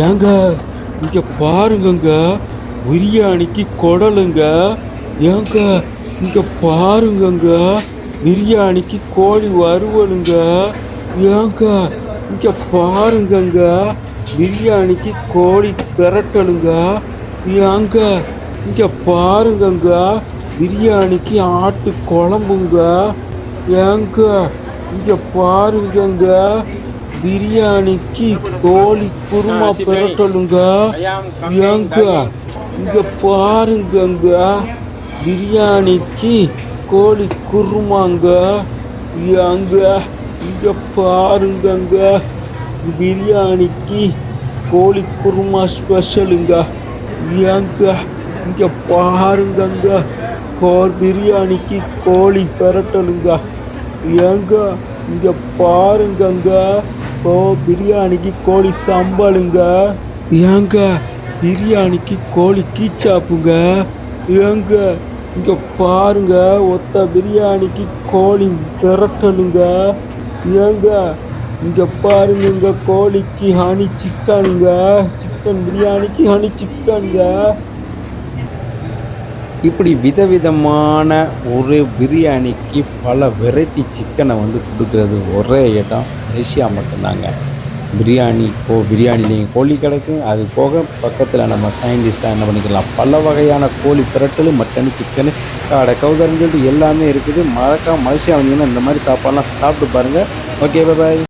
ஏங்க இங்க பாருங்கங்க, பிரியாணிக்கு குடலுங்க. ஏங்க இங்க பாருங்கங்க, பிரியாணிக்கு கோழி வறுவலுங்க. ஏங்க இங்க பாருங்கங்க, பிரியாணிக்கு கோழி பிரட்டலுங்க. ஏங்க இங்க பாருங்கங்க, பிரியாணிக்கு ஆட்டு குழம்புங்க. ஏங்க இங்க பாருங்கங்க, பிரியாணிக்கு கோழி குருமா பிரட்டலுங்க. ஏங்க இங்க பாருங்கங்க, பிரியாணிக்கு கோழி குருமாங்க. ஏங்க இங்க பாருங்கங்க, பிரியாணிக்கு கோழி குருமா ஸ்பெஷலுங்க. ஏங்க இங்க பாருங்கங்க, பிரியாணிக்கு கோழி பிரட்டலுங்க. ஏங்க இங்க பாருங்கங்க, பிரியாணிக்கு கோழி சம்பளுங்க. ஏங்க பிரியாணிக்கு கோழி கீச்சாப்புங்க. ஏங்க இங்க பாருங்க, ஒத்த பிரியாணிக்கு கோழி பிரட்டலுங்க. ஏங்க இங்க பாருங்க, கோழிக்கு ஹனி சிக்கனுங்க. சிக்கன் பிரியாணிக்கு ஹனி சிக்கனுங்க. இப்படி விதவிதமான ஒரு பிரியாணிக்கு பல வெரைட்டி சிக்கனை கொடுக்குறது ஒரே இடம் மலேசியா மட்டும்தாங்க. பிரியாணிலேயும் கோழி கிடைக்கும். அது போக பக்கத்தில் நம்ம சயின்டிஸ்ட்டாக என்ன பண்ணிக்கலாம், பல வகையான கோழி பிரட்டல், மட்டன், சிக்கனு, காடை, கவுதரன்னு சொல்லிட்டு எல்லாமே இருக்குது. மறக்காம மலேசியா வந்தீங்கன்னா இந்த மாதிரி சாப்பாடுலாம் சாப்பிட்டு பாருங்கள். ஓகே, பாய்.